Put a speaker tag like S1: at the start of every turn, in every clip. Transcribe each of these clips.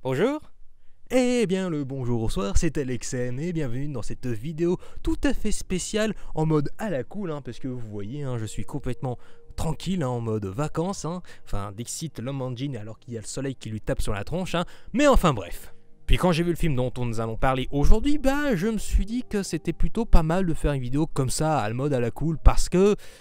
S1: Bonjour. Eh bien le bonjour au soir, c'est Alexen et bienvenue dans cette vidéo tout à fait spéciale en mode à la cool, parce que vous voyez, je suis complètement tranquille, en mode vacances, enfin Dixit l'homme en jean alors qu'il y a le soleil qui lui tape sur la tronche, mais enfin bref. Puis quand j'ai vu le film dont nous allons parler aujourd'hui, je me suis dit que c'était plutôt pas mal de faire une vidéo comme ça, à le mode à la cool,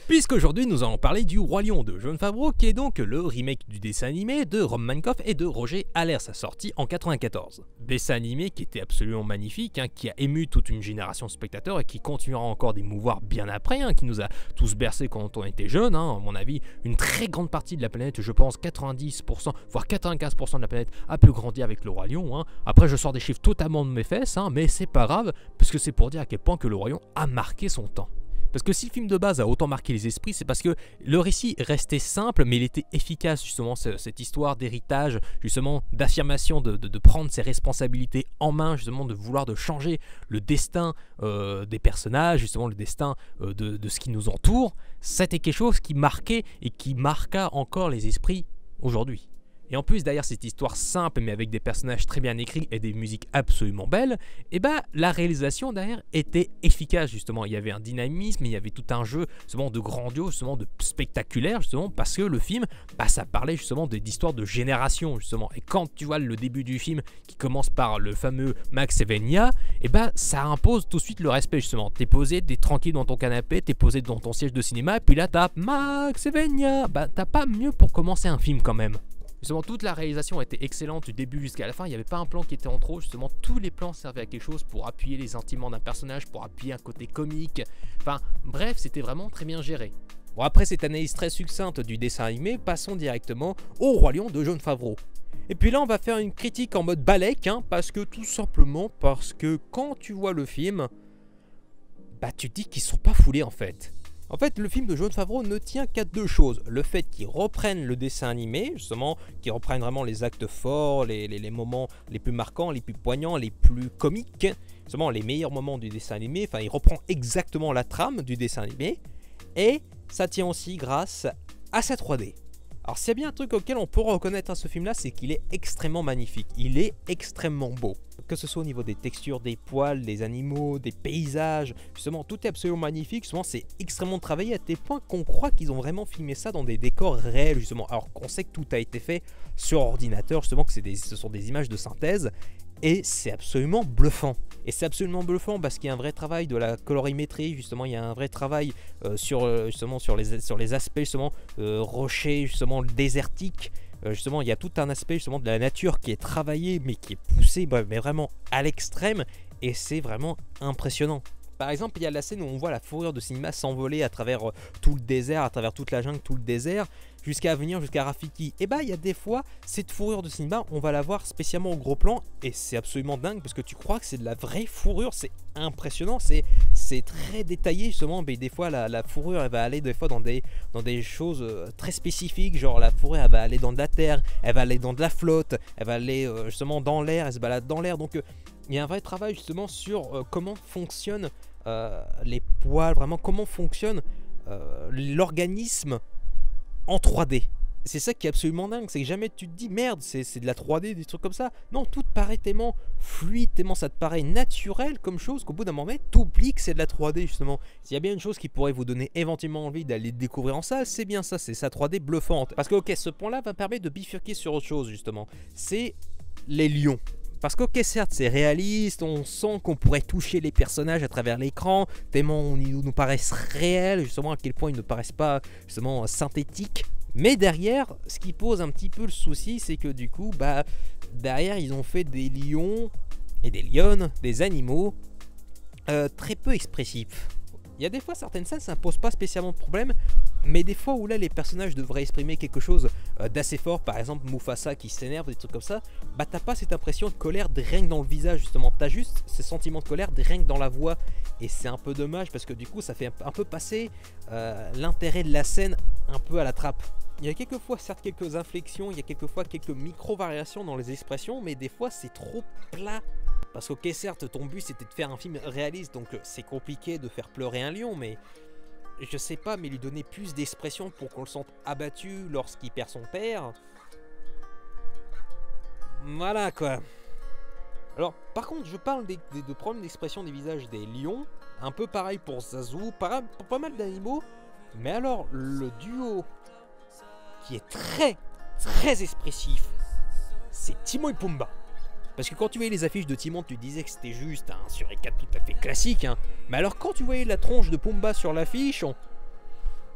S1: puisqu'aujourd'hui nous allons parler du Roi Lion de Jon Favreau, qui est donc le remake du dessin animé de Rob Minkoff et de Roger Allers, sorti en 94. Dessin animé qui était absolument magnifique, qui a ému toute une génération de spectateurs et qui continuera encore d'émouvoir bien après, qui nous a tous bercés quand on était jeunes, à mon avis, une très grande partie de la planète, je pense 90%, voire 95% de la planète a pu grandir avec le Roi Lion, Après, je sors des chiffres totalement de mes fesses, mais c'est pas grave, parce que c'est pour dire à quel point que le Roi Lion a marqué son temps. Parce que si le film de base a autant marqué les esprits, c'est parce que le récit restait simple, mais il était efficace, justement, cette histoire d'héritage, justement, d'affirmation, de prendre ses responsabilités en main, justement, de vouloir de changer le destin des personnages, justement, le destin de ce qui nous entoure. C'était quelque chose qui marquait et qui marqua encore les esprits aujourd'hui. Et en plus, derrière cette histoire simple, mais avec des personnages très bien écrits et des musiques absolument belles, la réalisation derrière était efficace, justement. Il y avait un dynamisme, il y avait tout un jeu, justement, de grandiose, justement, de spectaculaire, justement, parce que le film, ça parlait, justement, d'histoires de génération, justement. Et quand tu vois le début du film, qui commence par le fameux Max Evenia, ça impose tout de suite le respect, justement. T'es posé, t'es tranquille dans ton canapé, t'es posé dans ton siège de cinéma, et puis là, t'as Max Evenia. T'as pas mieux pour commencer un film, quand même. Justement, toute la réalisation était excellente du début jusqu'à la fin. Il n'y avait pas un plan qui était en trop. Justement, tous les plans servaient à quelque chose pour appuyer les sentiments d'un personnage, pour appuyer un côté comique. Enfin, bref, c'était vraiment très bien géré. Bon, après cette analyse très succincte du dessin animé, passons directement au Roi Lion de Jon Favreau. Et puis là, on va faire une critique en mode balèque, tout simplement parce que quand tu vois le film, tu te dis qu'ils sont pas foulés en fait. En fait, le film de Jon Favreau ne tient qu'à deux choses. Le fait qu'ils reprennent le dessin animé, justement, qu'ils reprennent vraiment les actes forts, les moments les plus marquants, les plus poignants, les plus comiques, justement les meilleurs moments du dessin animé. Enfin, il reprend exactement la trame du dessin animé. Et ça tient aussi grâce à sa 3D. Alors, s'il y a bien un truc auquel on peut reconnaître ce film-là, c'est qu'il est extrêmement magnifique. Il est extrêmement beau. Que ce soit au niveau des textures, des poils, des animaux, des paysages, justement, tout est absolument magnifique. Justement, c'est extrêmement travaillé à tel point qu'on croit qu'ils ont vraiment filmé ça dans des décors réels, justement. Alors qu'on sait que tout a été fait sur ordinateur, justement, que ce sont des images de synthèse. Et c'est absolument bluffant. Et c'est absolument bluffant parce qu'il y a un vrai travail de la colorimétrie, justement, il y a un vrai travail sur les aspects, justement, rochers, justement, désertiques. Justement, il y a tout un aspect, justement, de la nature qui est travaillé, mais qui est poussé, mais vraiment à l'extrême. Et c'est vraiment impressionnant. Par exemple, il y a la scène où on voit la fourrure de cinéma s'envoler à travers tout le désert, à travers toute la jungle, tout le désert, jusqu'à venir jusqu'à Rafiki. Et il y a des fois, cette fourrure de cinéma, on va la voir spécialement au gros plan, et c'est absolument dingue, parce que tu crois que c'est de la vraie fourrure, c'est impressionnant, c'est très détaillé, justement, mais des fois, la fourrure, elle va aller des fois dans des choses très spécifiques, genre la fourrure, elle va aller dans de la terre, elle va aller dans de la flotte, elle va aller justement dans l'air, elle se balade dans l'air, donc il y a un vrai travail, justement, sur comment fonctionnent les poils, vraiment comment fonctionne l'organisme en 3D. C'est ça qui est absolument dingue, c'est que jamais tu te dis merde, c'est de la 3D, des trucs comme ça. Non, tout te paraît tellement fluide, tellement ça te paraît naturel comme chose qu'au bout d'un moment, t'oublies que c'est de la 3D justement. S'il y a bien une chose qui pourrait vous donner éventuellement envie d'aller découvrir en salle, c'est bien ça, c'est sa 3D bluffante. Parce que ok, ce point-là va permettre de bifurquer sur autre chose justement. C'est les lions. Parce que, ok, certes, c'est réaliste, on sent qu'on pourrait toucher les personnages à travers l'écran, tellement ils nous paraissent réels, justement, à quel point ils ne paraissent pas, justement, synthétiques. Mais derrière, ce qui pose un petit peu le souci, c'est que du coup, derrière, ils ont fait des lions et des lionnes, des animaux très peu expressifs. Il y a des fois, certaines scènes, ça ne pose pas spécialement de problème, mais des fois où là, les personnages devraient exprimer quelque chose d'assez fort, par exemple Mufasa qui s'énerve, des trucs comme ça, t'as pas cette impression de colère rien que dans le visage, justement. T'as juste ces sentiments de colère rien que dans la voix, et c'est un peu dommage parce que du coup, ça fait un peu passer l'intérêt de la scène un peu à la trappe. Il y a quelquefois, certes, quelques inflexions, il y a quelquefois quelques micro-variations dans les expressions, mais des fois, c'est trop plat. Parce que, ok, certes, ton but, c'était de faire un film réaliste, donc c'est compliqué de faire pleurer un lion, mais je sais pas, mais lui donner plus d'expression pour qu'on le sente abattu lorsqu'il perd son père. Voilà quoi. Alors, par contre, je parle de problèmes d'expression des visages des lions. Un peu pareil pour Zazu, pareil pour pas mal d'animaux. Mais alors, le duo qui est très, très expressif, c'est Timon et Pumba. Parce que quand tu voyais les affiches de Timon, tu disais que c'était juste un suricate tout à fait classique. Hein. Mais alors, quand tu voyais la tronche de Pumba sur l'affiche,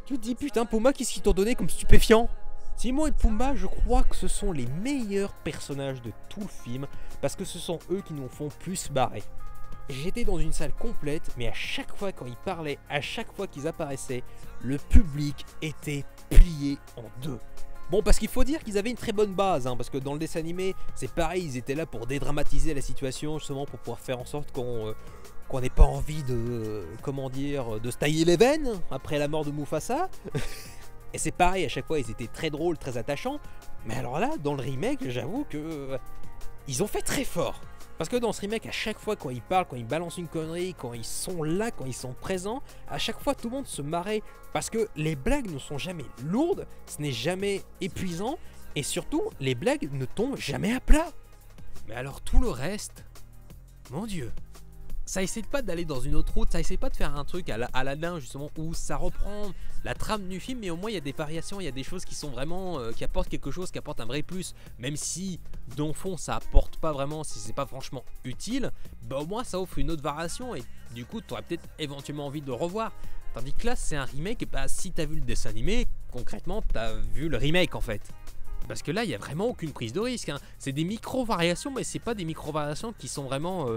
S1: tu te dis putain, Pumba, qu'est-ce qu'ils t'ont donné comme stupéfiant? Timon et Pumba, je crois que ce sont les meilleurs personnages de tout le film, parce que ce sont eux qui nous font plus barrer. J'étais dans une salle complète, mais à chaque fois quand ils parlaient, à chaque fois qu'ils apparaissaient, le public était plié en deux. Bon, parce qu'il faut dire qu'ils avaient une très bonne base, hein, parce que dans le dessin animé, c'est pareil, ils étaient là pour dédramatiser la situation, justement pour pouvoir faire en sorte qu'on n'ait pas envie de, comment dire, de se tailler les veines après la mort de Mufasa. Et c'est pareil, à chaque fois ils étaient très drôles, très attachants. Mais alors là, dans le remake, j'avoue que ils ont fait très fort. Parce que dans ce remake, à chaque fois quand ils parlent, quand ils balancent une connerie, quand ils sont là, quand ils sont présents, à chaque fois tout le monde se marrait. Parce que les blagues ne sont jamais lourdes, ce n'est jamais épuisant. Et surtout, les blagues ne tombent jamais à plat. Mais alors tout le reste, mon Dieu. Ça essaie pas d'aller dans une autre route, ça essaie pas de faire un truc à Aladdin justement où ça reprend la trame du film, mais au moins il y a des variations, il y a des choses qui sont vraiment qui apportent quelque chose, qui apportent un vrai plus, même si dans le fond ça apporte pas vraiment, si c'est pas franchement utile, bah au moins ça offre une autre variation et du coup tu aurais peut-être éventuellement envie de le revoir. Tandis que là c'est un remake, bah si t'as vu le dessin animé, concrètement t'as vu le remake en fait. Parce que là il y a vraiment aucune prise de risque, hein. C'est des micro-variations, mais c'est pas des micro-variations qui sont vraiment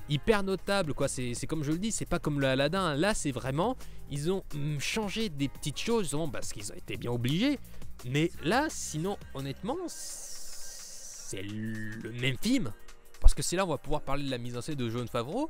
S1: hyper notable quoi, c'est comme je le dis, c'est pas comme le Aladdin, là c'est vraiment, ils ont changé des petites choses justement parce qu'ils ont été bien obligés, mais là sinon honnêtement c'est le même film, parce que c'est là on va pouvoir parler de la mise en scène de Jon Favreau,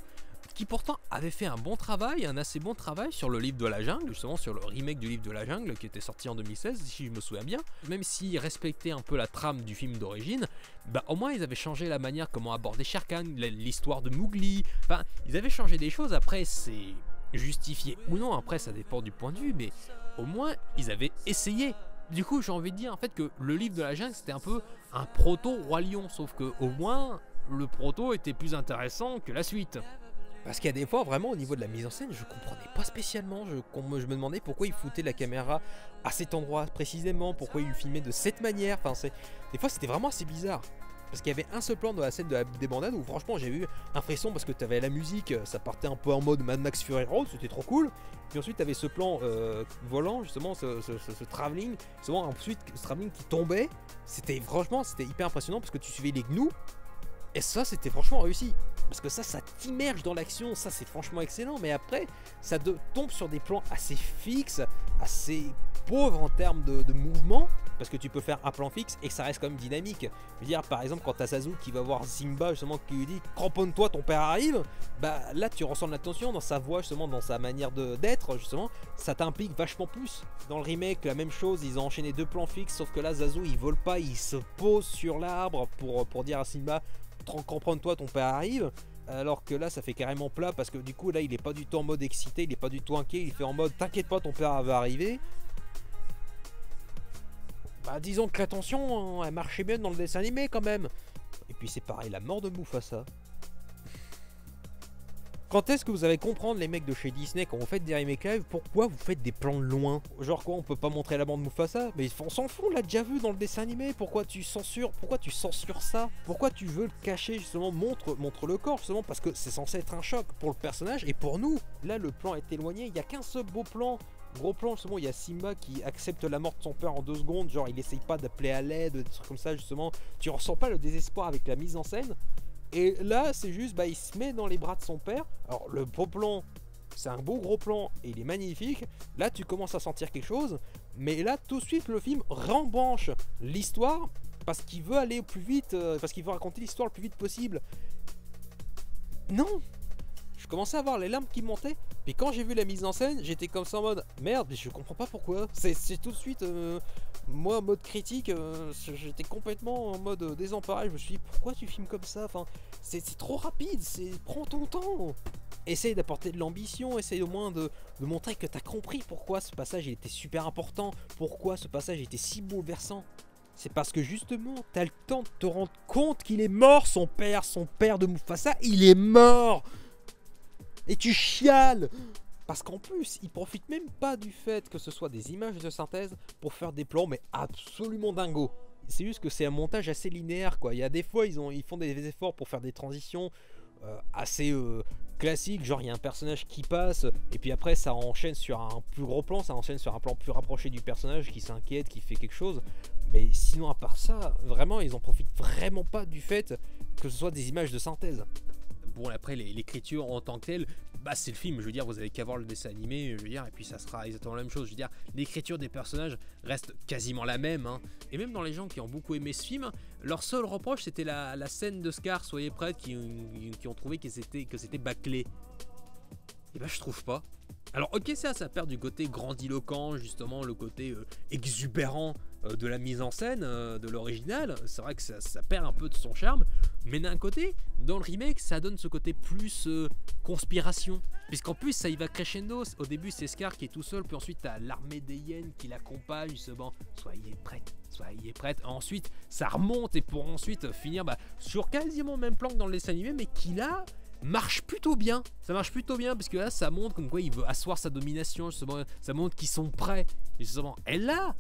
S1: qui pourtant avait fait un bon travail, un assez bon travail sur le livre de la jungle, justement sur le remake du livre de la jungle qui était sorti en 2016 si je me souviens bien, même s'ils respectaient un peu la trame du film d'origine, bah au moins ils avaient changé la manière comment aborder Shere Khan, l'histoire de Mowgli, enfin ils avaient changé des choses, après c'est justifié ou non, après ça dépend du point de vue, mais au moins ils avaient essayé. Du coup j'ai envie de dire en fait que le livre de la jungle c'était un peu un proto Roi Lion, sauf que au moins le proto était plus intéressant que la suite. Parce qu'il y a des fois, vraiment, au niveau de la mise en scène, je comprenais pas spécialement. Je me demandais pourquoi il foutait la caméra à cet endroit précisément, pourquoi il filmait de cette manière. Enfin, des fois, c'était vraiment assez bizarre. Parce qu'il y avait un seul plan dans la scène des bandades où, franchement, j'ai eu un frisson parce que tu avais la musique, ça partait un peu en mode Mad Max Fury Road, c'était trop cool. Puis ensuite, tu avais ce plan volant, justement, ce travelling, justement, ensuite, ce travelling qui tombait. Franchement, c'était hyper impressionnant parce que tu suivais les gnous. Et ça, c'était franchement réussi. Parce que ça t'immerge dans l'action, ça c'est franchement excellent. Mais après, ça tombe sur des plans assez fixes, assez pauvres en termes de mouvement. Parce que tu peux faire un plan fixe et que ça reste quand même dynamique. Je veux dire, par exemple, quand t'as Zazu qui va voir Simba, justement, qui lui dit « Cramponne-toi, ton père arrive », bah là, tu ressens de l'attention dans sa voix, justement, dans sa manière d'être, justement. Ça t'implique vachement plus. Dans le remake, la même chose, ils ont enchaîné 2 plans fixes, sauf que là, Zazu, il vole pas, il se pose sur l'arbre pour dire à Simba « Comprends-toi, ton père arrive », alors que là ça fait carrément plat parce que du coup là il est pas du tout en mode excité, il est pas du tout inquiet, il fait en mode t'inquiète pas, ton père va arriver. Bah disons que l'attention elle marchait bien dans le dessin animé quand même. Et puis c'est pareil, la mort de Mufasa. Quand est-ce que vous allez comprendre, les mecs de chez Disney, quand vous faites des remakes live, pourquoi vous faites des plans de loin? Genre quoi, on peut pas montrer la bande Mufasa? Mais on s'en fout, on l'a déjà vu dans le dessin animé. Pourquoi tu censures? Pourquoi tu censures ça? Pourquoi tu veux le cacher justement? Montre le corps justement, parce que c'est censé être un choc pour le personnage et pour nous. Là le plan est éloigné, il n'y a qu'un seul beau plan. Gros plan justement, il y a Simba qui accepte la mort de son père en 2 secondes. Genre il essaye pas d'appeler à l'aide, des trucs comme ça justement. Tu ressens pas le désespoir avec la mise en scène. Et là, c'est juste, bah, il se met dans les bras de son père. Alors, le beau plan, c'est un beau gros plan et il est magnifique. Là, tu commences à sentir quelque chose. Mais là, tout de suite, le film rembranche l'histoire parce qu'il veut aller au plus vite, parce qu'il veut raconter l'histoire le plus vite possible. Non! je commençais à voir les larmes qui montaient. Puis quand j'ai vu la mise en scène, j'étais comme ça en mode merde, mais je comprends pas pourquoi. C'est tout de suite, moi en mode critique, j'étais complètement en mode désemparé. Je me suis dit pourquoi tu filmes comme ça. Enfin, c'est trop rapide, prends ton temps. Essaye d'apporter de l'ambition, essaye au moins de montrer que t'as compris pourquoi ce passage il était super important, pourquoi ce passage était si bouleversant. C'est parce que justement, t'as le temps de te rendre compte qu'il est mort, son père de Mufasa, il est mort. Et tu chiales. Parce qu'en plus, il profite même pas du fait que ce soit des images de synthèse pour faire des plans, mais absolument dingos. C'est juste que c'est un montage assez linéaire, quoi. Il y a des fois, ils font des efforts pour faire des transitions assez classiques, genre il y a un personnage qui passe, et puis après ça enchaîne sur un plus gros plan, ça enchaîne sur un plan plus rapproché du personnage qui s'inquiète, qui fait quelque chose. Mais sinon, à part ça, vraiment, ils en profitent vraiment pas du fait que ce soit des images de synthèse. Bon, après, l'écriture en tant que telle, bah c'est le film, je veux dire, vous avez qu'à voir le dessin animé, je veux dire, et puis ça sera exactement la même chose, je veux dire, l'écriture des personnages reste quasiment la même, hein. Et même dans les gens qui ont beaucoup aimé ce film, leur seul reproche c'était la scène de Scar, soyez prêts, qui ont trouvé que c'était bâclé. Et bah je trouve pas. Alors ok, ça perd du côté grandiloquent, justement, le côté exubérant de la mise en scène de l'original, c'est vrai que ça perd un peu de son charme, mais d'un côté, dans le remake, ça donne ce côté plus conspiration, puisqu'en plus ça y va crescendo. Au début c'est Scar qui est tout seul, puis ensuite t'as l'armée des hyènes qui l'accompagne, justement, soyez prêtes, ensuite ça remonte, et pour ensuite finir sur quasiment le même plan que dans le dessin animé, mais qui là marche plutôt bien. Ça marche plutôt bien parce que là ça montre comme quoi il veut asseoir sa domination, justement, ça montre qu'ils sont prêts, justement. Et là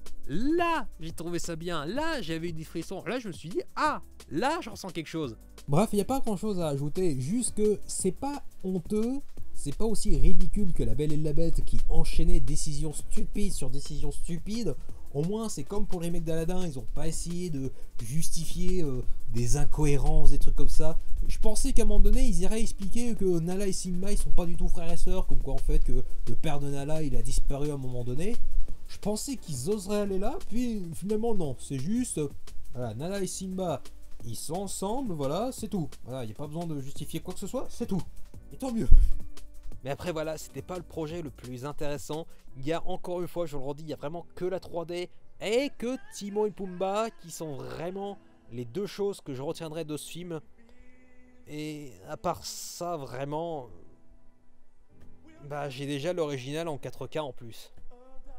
S1: j'ai trouvé ça bien. Là j'avais eu des frissons. Là je me suis dit ah, là je ressens quelque chose.
S2: Bref, il n'y a pas grand chose à ajouter, juste que c'est pas honteux, c'est pas aussi ridicule que La Belle et la Bête qui enchaînait décisions stupides sur décisions stupides. Au moins, c'est comme pour le remake d'Aladin, ils n'ont pas essayé de justifier des incohérences, des trucs comme ça. Je pensais qu'à un moment donné, ils iraient expliquer que Nala et Simba, ils sont pas du tout frères et sœurs, comme quoi en fait que le père de Nala, il a disparu à un moment donné. Je pensais qu'ils oseraient aller là, puis finalement non, c'est juste, voilà, Nala et Simba, ils sont ensemble, voilà, c'est tout. Voilà, il n'y a pas besoin de justifier quoi que ce soit, c'est tout. Et tant mieux.
S1: Mais après voilà, c'était pas le projet le plus intéressant. Il y a encore une fois, je le redis, il y a vraiment que la 3D et que Timon et Pumba qui sont vraiment les deux choses que je retiendrai de ce film. Et à part ça, vraiment, j'ai déjà l'original en 4K en plus.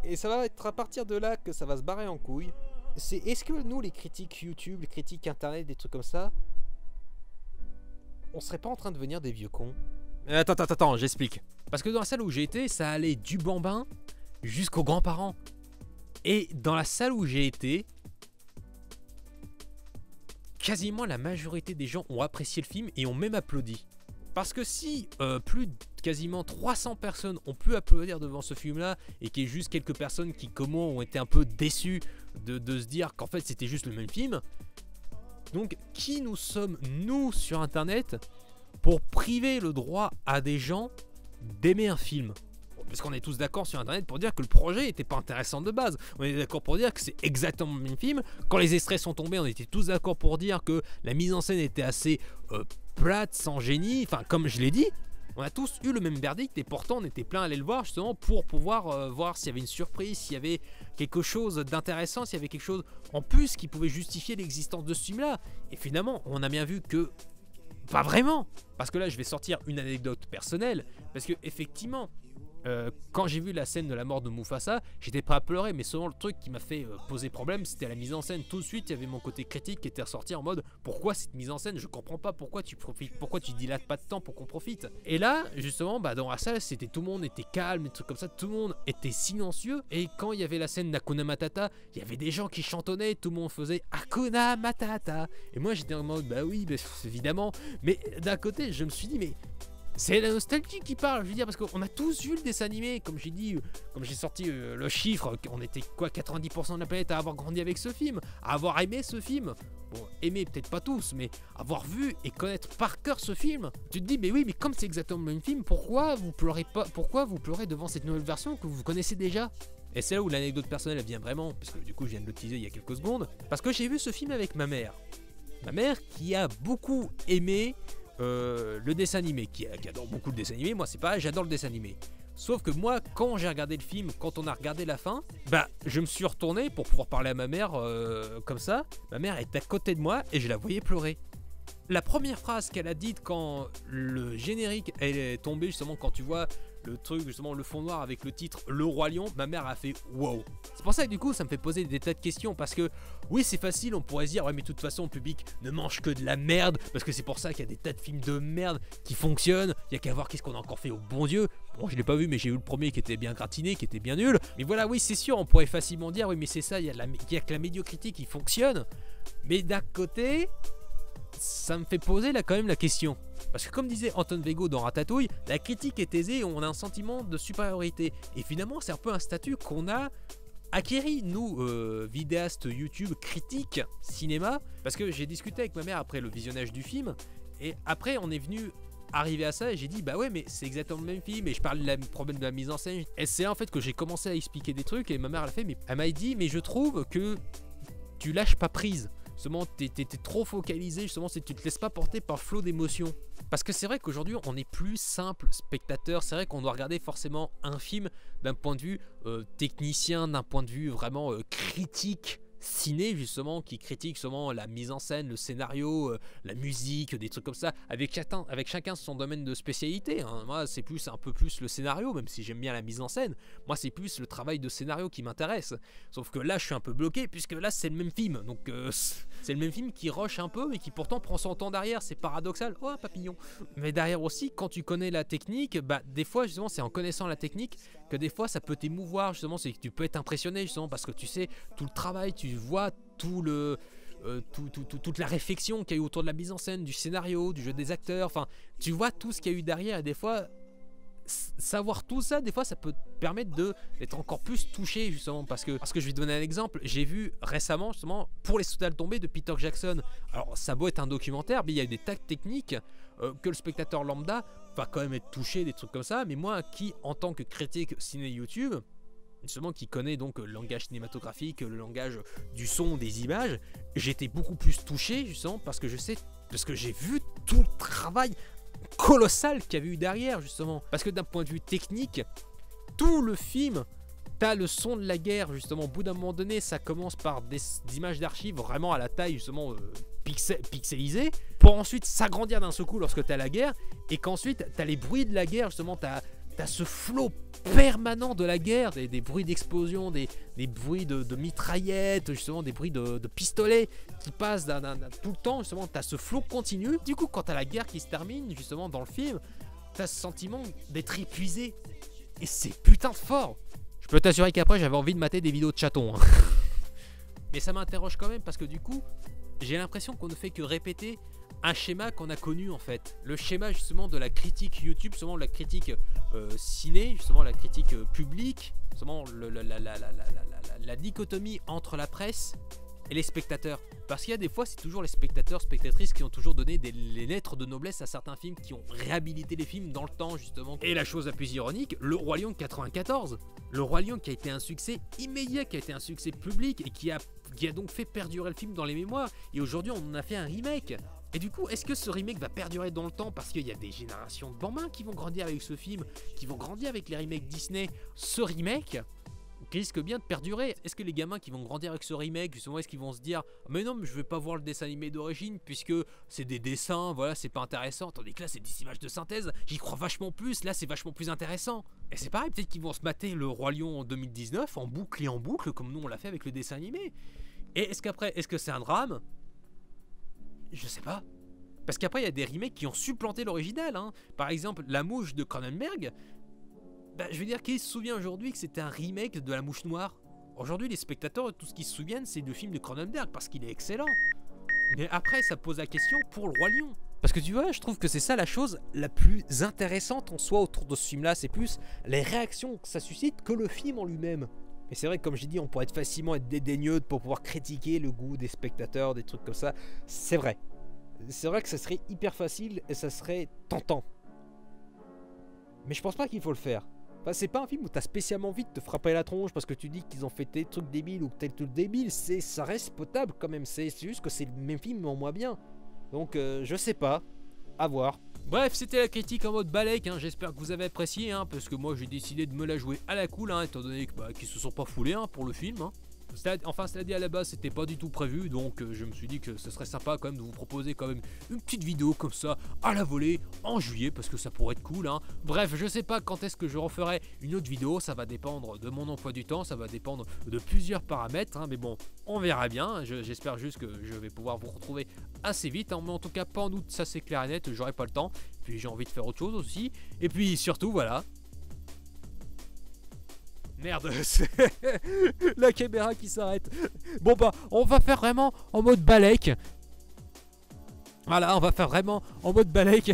S1: Et ça va être à partir de là que ça va se barrer en couille. C'est est-ce que nous, les critiques YouTube, les critiques internet, des trucs comme ça, on serait pas en train de devenir des vieux cons? Attends, j'explique. Parce que dans la salle où j'ai été, ça allait du bambin jusqu'aux grands-parents. Et dans la salle où j'ai été, quasiment la majorité des gens ont apprécié le film et ont même applaudi. Parce que si plus de quasiment 300 personnes ont pu applaudir devant ce film-là, et qu'il y ait juste quelques personnes qui, comme moi, ont été un peu déçues de se dire qu'en fait c'était juste le même film, donc qui nous sommes, nous, sur Internet, pour priver le droit à des gens d'aimer un film? Parce qu'on est tous d'accord sur Internet pour dire que le projet n'était pas intéressant de base. On est d'accord pour dire que c'est exactement le même film. Quand les extraits sont tombés, on était tous d'accord pour dire que la mise en scène était assez plate, sans génie. Enfin, comme je l'ai dit, on a tous eu le même verdict et pourtant on était plein à aller le voir justement pour pouvoir voir s'il y avait une surprise, s'il y avait quelque chose d'intéressant, s'il y avait quelque chose en plus qui pouvait justifier l'existence de ce film-là. Et finalement, on a bien vu que pas vraiment. Parce que là, je vais sortir une anecdote personnelle. Parce que effectivement, quand j'ai vu la scène de la mort de Mufasa, j'étais prêt à pleurer, mais seulement le truc qui m'a fait poser problème, c'était la mise en scène. Tout de suite, il y avait mon côté critique qui était ressorti en mode pourquoi cette mise en scène, je comprends pas pourquoi tu profites, pourquoi tu dilates pas de temps pour qu'on profite. Et là, justement, dans la salle, c'était tout le monde était calme, des trucs comme ça, tout le monde était silencieux. Et quand il y avait la scène d'Hakuna Matata, il y avait des gens qui chantonnaient, tout le monde faisait Hakuna Matata. Et moi, j'étais en mode oui, évidemment. Mais d'un côté, je me suis dit c'est la nostalgie qui parle, je veux dire, parce qu'on a tous vu le dessin animé, comme j'ai dit, comme j'ai sorti le chiffre, on était 90% de la planète à avoir grandi avec ce film, à avoir aimé ce film. Bon, aimer peut-être pas tous, mais avoir vu et connaître par cœur ce film, tu te dis, mais oui, mais comme c'est exactement le même film, pourquoi vous pleurez devant cette nouvelle version que vous connaissez déjà? Et c'est là où l'anecdote personnelle elle vient vraiment, parce que du coup je viens de le teaser il y a quelques secondes, parce que j'ai vu ce film avec ma mère. Ma mère qui a beaucoup aimé le dessin animé, qui adore beaucoup le dessin animé, moi c'est pareil, j'adore le dessin animé. Sauf que moi, quand j'ai regardé le film, quand on a regardé la fin, bah je me suis retourné pour pouvoir parler à ma mère comme ça. Ma mère est à côté de moi et je la voyais pleurer. La première phrase qu'elle a dite quand le générique est tombé, justement quand tu vois le truc, justement le fond noir avec le titre Le Roi Lion, ma mère a fait wow. C'est pour ça que du coup ça me fait poser des tas de questions, parce que oui c'est facile, on pourrait se dire ouais mais de toute façon le public ne mange que de la merde, parce que c'est pour ça qu'il y a des tas de films de merde qui fonctionnent, il y a qu'à voir qu'est-ce qu'on a encore fait au bon Dieu. Bon je l'ai pas vu mais j'ai eu le premier qui était bien gratiné, qui était bien nul, mais voilà oui c'est sûr on pourrait facilement dire oui mais c'est ça, il y a que la médiocrité qui fonctionne, mais d'un côté ça me fait poser là quand même la question. Parce que comme disait Anton Vego dans Ratatouille, la critique est aisée et on a un sentiment de supériorité. Et finalement c'est un peu un statut qu'on a acquéri, nous, vidéastes YouTube, critiques, cinéma. Parce que j'ai discuté avec ma mère après le visionnage du film. Et après on est venu arriver à ça et j'ai dit bah ouais mais c'est exactement le même film. Et je parlais du problème de la mise en scène. Et c'est en fait que j'ai commencé à expliquer des trucs. Et ma mère elle a fait, mais elle m'a dit mais je trouve que tu lâches pas prise. Justement, t'es trop focalisé, justement, tu te laisses pas porter par le flot d'émotions. Parce que c'est vrai qu'aujourd'hui, on est plus simple spectateur. C'est vrai qu'on doit regarder forcément un film d'un point de vue technicien, d'un point de vue vraiment critique, ciné justement, qui critique justement la mise en scène, le scénario, la musique, des trucs comme ça, avec chacun son domaine de spécialité, hein. Moi c'est plus un peu plus le scénario, même si j'aime bien la mise en scène, moi c'est plus le travail de scénario qui m'intéresse, sauf que là je suis un peu bloqué, puisque là c'est le même film, donc c'est le même film qui rush un peu, mais qui pourtant prend son temps derrière, c'est paradoxal, oh un papillon, mais derrière aussi, quand tu connais la technique, bah des fois justement c'est en connaissant la technique que des fois ça peut t'émouvoir, justement, c'est que tu peux être impressionné justement, parce que tu sais tout le travail, tu vois toute la réflexion qu'il y a eu autour de la mise en scène, du scénario, du jeu des acteurs, enfin tu vois tout ce qu'il y a eu derrière, et des fois savoir tout ça, des fois ça peut te permettre d'être encore plus touché, justement, parce que je vais te donner un exemple. J'ai vu récemment justement Pour les soldats tombés de Peter Jackson. Alors ça doit être un documentaire, mais il y a des tas de techniques que le spectateur lambda va quand même être touché, des trucs comme ça, mais moi qui en tant que critique ciné YouTube, justement qui connaît donc le langage cinématographique, le langage du son, des images, j'étais beaucoup plus touché justement parce que j'ai vu tout le travail colossal qu'il y avait eu derrière, justement. Parce que d'un point de vue technique, tout le film, t'as le son de la guerre, justement. Au bout d'un moment donné, ça commence par des images d'archives vraiment à la taille, justement, pixelisée, pour ensuite s'agrandir d'un seul coup lorsque t'as la guerre, et qu'ensuite t'as les bruits de la guerre, justement, t'as ce flot permanent de la guerre, des bruits d'explosion, des bruits de mitraillettes, justement des bruits de pistolets qui passent tout le temps, justement t'as ce flot continu. Du coup quand t'as la guerre qui se termine, justement dans le film, t'as ce sentiment d'être épuisé, et c'est putain de fort. Je peux t'assurer qu'après j'avais envie de mater des vidéos de chatons, hein. Mais ça m'interroge quand même, parce que du coup j'ai l'impression qu'on ne fait que répéter un schéma qu'on a connu, en fait. Le schéma justement de la critique YouTube, justement la critique ciné, justement la critique publique, justement la dichotomie entre la presse et les spectateurs. Parce qu'il y a des fois, c'est toujours les spectateurs, spectatrices qui ont toujours donné les lettres de noblesse à certains films, qui ont réhabilité les films dans le temps, justement. Et la chose la plus ironique, Le Roi Lion de 94. Le Roi Lion qui a été un succès immédiat, qui a été un succès public, et qui a donc fait perdurer le film dans les mémoires. Et aujourd'hui, on en a fait un remake. Et du coup, est-ce que ce remake va perdurer dans le temps, parce qu'il y a des générations de bambins qui vont grandir avec ce film, qui vont grandir avec les remakes Disney? Ce remake risque bien de perdurer. Est-ce que les gamins qui vont grandir avec ce remake, justement, est-ce qu'ils vont se dire mais non, mais je vais pas voir le dessin animé d'origine puisque c'est des dessins, voilà, c'est pas intéressant, tandis que là c'est des images de synthèse, j'y crois vachement plus, là c'est vachement plus intéressant. Et c'est pareil, peut-être qu'ils vont se mater Le Roi Lion en 2019 en boucle et en boucle, comme nous on l'a fait avec le dessin animé. Et est-ce qu'après, est-ce que c'est un drame? Je sais pas. Parce qu'après il y a des remakes qui ont supplanté l'original, hein. Par exemple La Mouche de Cronenberg. Bah, je veux dire, qui se souvient aujourd'hui que c'était un remake de La Mouche Noire? Aujourd'hui, les spectateurs, tout ce qu'ils se souviennent, c'est le film de Cronenberg, parce qu'il est excellent. Mais après, ça pose la question pour Le Roi Lion. Parce que tu vois, je trouve que c'est ça la chose la plus intéressante en soi autour de ce film-là. C'est plus les réactions que ça suscite que le film en lui-même. Mais c'est vrai que, comme j'ai dit, on pourrait facilement être dédaigneux pour pouvoir critiquer le goût des spectateurs, des trucs comme ça. C'est vrai. C'est vrai que ça serait hyper facile et ça serait tentant. Mais je pense pas qu'il faut le faire. Enfin, c'est pas un film où t'as spécialement envie de te frapper la tronche parce que tu dis qu'ils ont fait des trucs débiles ou tel truc débile. Ça reste potable quand même. C'est juste que c'est le même film mais en moins bien. Donc je sais pas. à voir. Bref, c'était la critique en mode balèque, hein. J'espère que vous avez apprécié, hein, parce que moi j'ai décidé de me la jouer à la cool, hein, étant donné que, qu'ils se sont pas foulés, hein, pour le film, hein. Enfin, c'est-à-dire à la base, c'était pas du tout prévu, donc je me suis dit que ce serait sympa quand même de vous proposer quand même une petite vidéo comme ça à la volée en juillet, parce que ça pourrait être cool, hein. Bref, je sais pas quand est-ce que je referai une autre vidéo, ça va dépendre de mon emploi du temps, ça va dépendre de plusieurs paramètres, hein, mais bon, on verra bien. J'espère juste que je vais pouvoir vous retrouver assez vite, hein, mais en tout cas pas en août, ça c'est clair et net, j'aurai pas le temps, puis j'ai envie de faire autre chose aussi, et puis surtout voilà. Merde, c'est la caméra qui s'arrête. Bon bah, on va faire vraiment en mode balèque. Voilà, on va faire vraiment en mode balèque.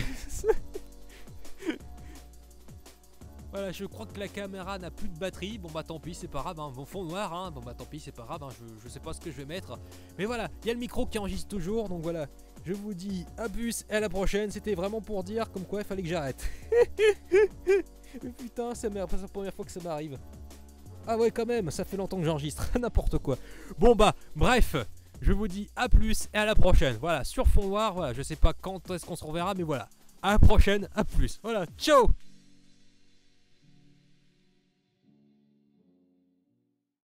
S1: Voilà, je crois que la caméra n'a plus de batterie. Bon bah tant pis, c'est pas grave, hein. Bon, fond noir, hein. Bon bah tant pis, c'est pas grave, hein. Je sais pas ce que je vais mettre. Mais voilà, il y a le micro qui enregistre toujours. Donc voilà, je vous dis à plus et à la prochaine. C'était vraiment pour dire comme quoi il fallait que j'arrête. Putain, c'est la première fois que ça m'arrive. Ah ouais, quand même, ça fait longtemps que j'enregistre, n'importe quoi. Bon bah, bref, je vous dis à plus et à la prochaine. Voilà, sur fond noir, voilà, je sais pas quand est-ce qu'on se reverra, mais voilà. À la prochaine, à plus. Voilà, ciao!